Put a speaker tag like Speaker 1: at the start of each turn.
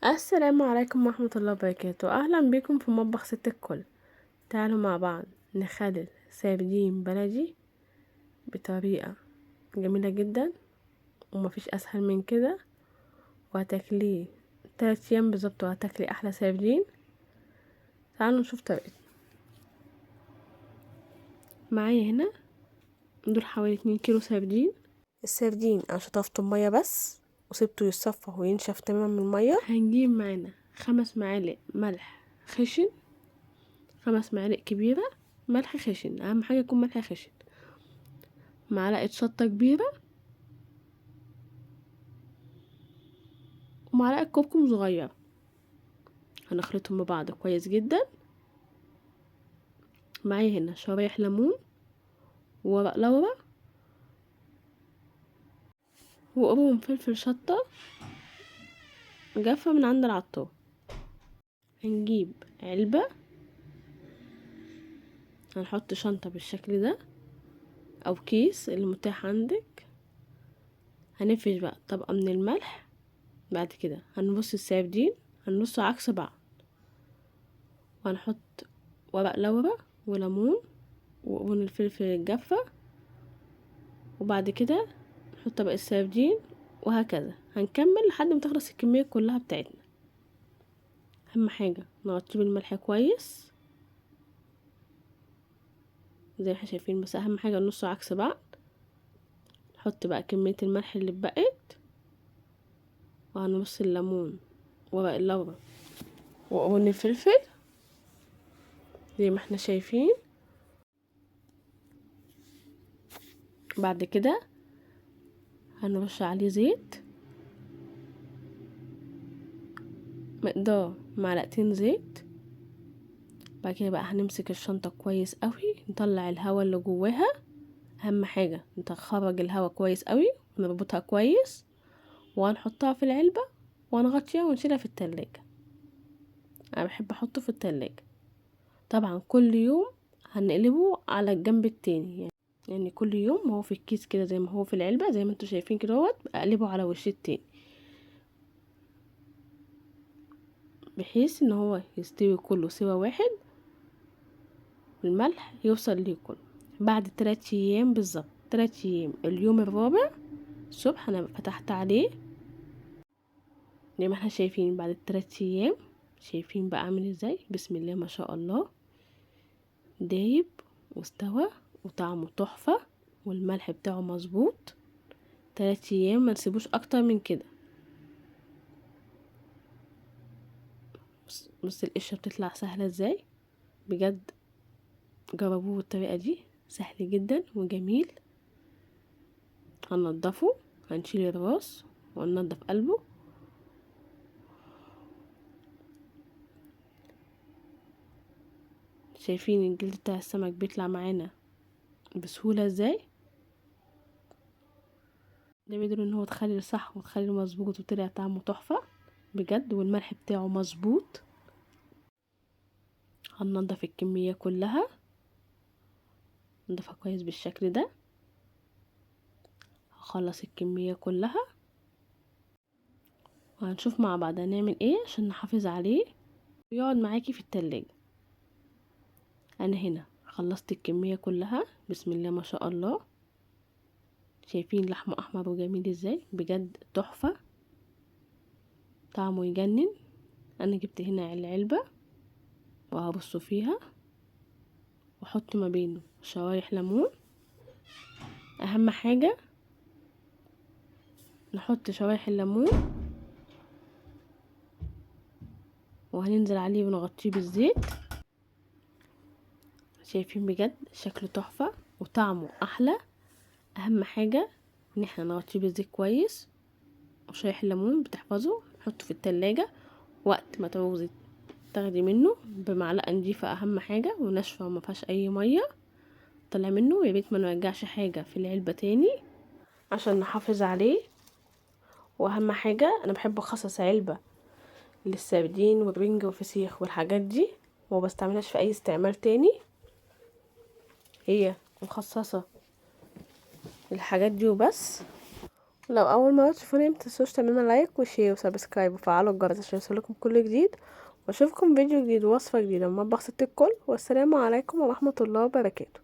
Speaker 1: السلام عليكم ورحمة الله وبركاته. اهلا بكم في مطبخ ست الكل. تعالوا مع بعض نخلل سردين بلدي بطريقة جميلة جدا ومفيش اسهل من كده، وهتاكليه 3 ايام بالظبط وهتاكلي احلى سردين. تعالوا نشوف طريقتنا. معايا هنا دول حوالي 2 كيلو سردين. السردين انا شطفته بمية بس وسبته يتصفى وينشف تماما من المية. هنجيب معانا 5 معالق ملح خشن، 5 معالق كبيرة ملح خشن، اهم حاجة يكون ملح خشن، معلقة شطة كبيرة، ومعلقة كركم صغيرة. هنخلطهم ببعض كويس جدا. معايا هنا شرايح ليمون وورق لورا وقرون فلفل شطة جافة من عند العطار. هنجيب علبة، هنحط شنطة بالشكل ده او كيس اللي متاح عندك. هنفرش بقى طبقة من الملح. بعد كده هنرص السردين، هنرصه عكس بعض، وهنحط ورق لورا وليمون وقرون الفلفل الجافة، وبعد كده نحط بقى السردين، وهكذا هنكمل لحد ما تخلص الكمية كلها بتاعتنا. اهم حاجة نغطيه بالملح كويس زي ما احنا شايفين، بس اهم حاجة نصه عكس بعض. نحط بقى كمية الملح اللي اتبقت، وهنرص الليمون ورق اللورا وقرون الفلفل زي ما احنا شايفين. بعد كده هنرش عليه زيت، مقدار معلقتين زيت. بعد كده بقى هنمسك الشنطة كويس قوي، نطلع الهواء اللي جواها. اهم حاجة نخرج الهواء كويس قوي ونربطها كويس، وهنحطها في العلبة وهنغطيها ونشيلها في التلاجة. انا بحب احطه في التلاجة. طبعا كل يوم هنقلبه على الجنب التاني، يعني كل يوم هو في الكيس كده زي ما هو في العلبة زي ما انتوا شايفين كده اهوت، اقلبه على وش التاني بحيث ان هو يستوي كله سوا واحد، الملح يوصل ليه كله. بعد 3 ايام بالظبط، 3 ايام اليوم الرابع الصبح انا فتحت عليه زي ما احنا شايفين. بعد 3 ايام شايفين بقى عامل ازاي، بسم الله ما شاء الله، دايب واستوى وطعمه تحفة والملح بتاعه مظبوط. 3 ايام ما نسيبوش اكتر من كده. بص القشرة بتطلع سهلة ازاي بجد. جربوه بالطريقة دي، سهل جدا وجميل. هننضفه، هنشيل الراس وننضف قلبه. شايفين الجلد بتاع السمك بيطلع معانا بسهولة ازاي. ده بيدل ان هو تخلي صح وتخلي مظبوط وطلع طعمه تحفة بجد، والملح بتاعه مظبوط. هننضف الكمية كلها، نضيفها كويس بالشكل ده. هخلص الكمية كلها وهنشوف مع بعض هنعمل ايه عشان نحافظ عليه ويقعد معاكي في التلاجة. انا هنا خلصت الكمية كلها بسم الله ما شاء الله. شايفين لحمه احمر وجميل ازاي بجد، تحفة طعمه يجنن. انا جبت هنا العلبة وهبص فيها واحط ما بينه شرايح ليمون. اهم حاجة نحط شرايح الليمون وهننزل عليه ونغطيه بالزيت. شايفين بجد شكله تحفة وطعمه احلى. اهم حاجة ان احنا نغطيه بالزيت كويس، وشرايح الليمون بتحفظه نحطه في التلاجة. وقت ما تعوزي تاخدي منه بمعلقة نضيفة اهم حاجة وناشفة وما فيهاش اي مية، طلع منه. يا ريت ما نرجعش حاجة في العلبة تاني عشان نحافظ عليه. واهم حاجة انا بحب اخصص علبة للسردين والرنجة والفسيخ والحاجات دي، وما بستعملهاش في اي استعمال تاني. هي مخصصة للحاجات دي وبس. لو اول مره تشوفوني متنسوش تعملوا لايك وشير وسبسكرايب وفعلوا الجرس عشان يوصلكم كل جديد، واشوفكم فيديو جديد ووصفه جديده من مطبخ ست الكل. والسلام عليكم ورحمه الله وبركاته.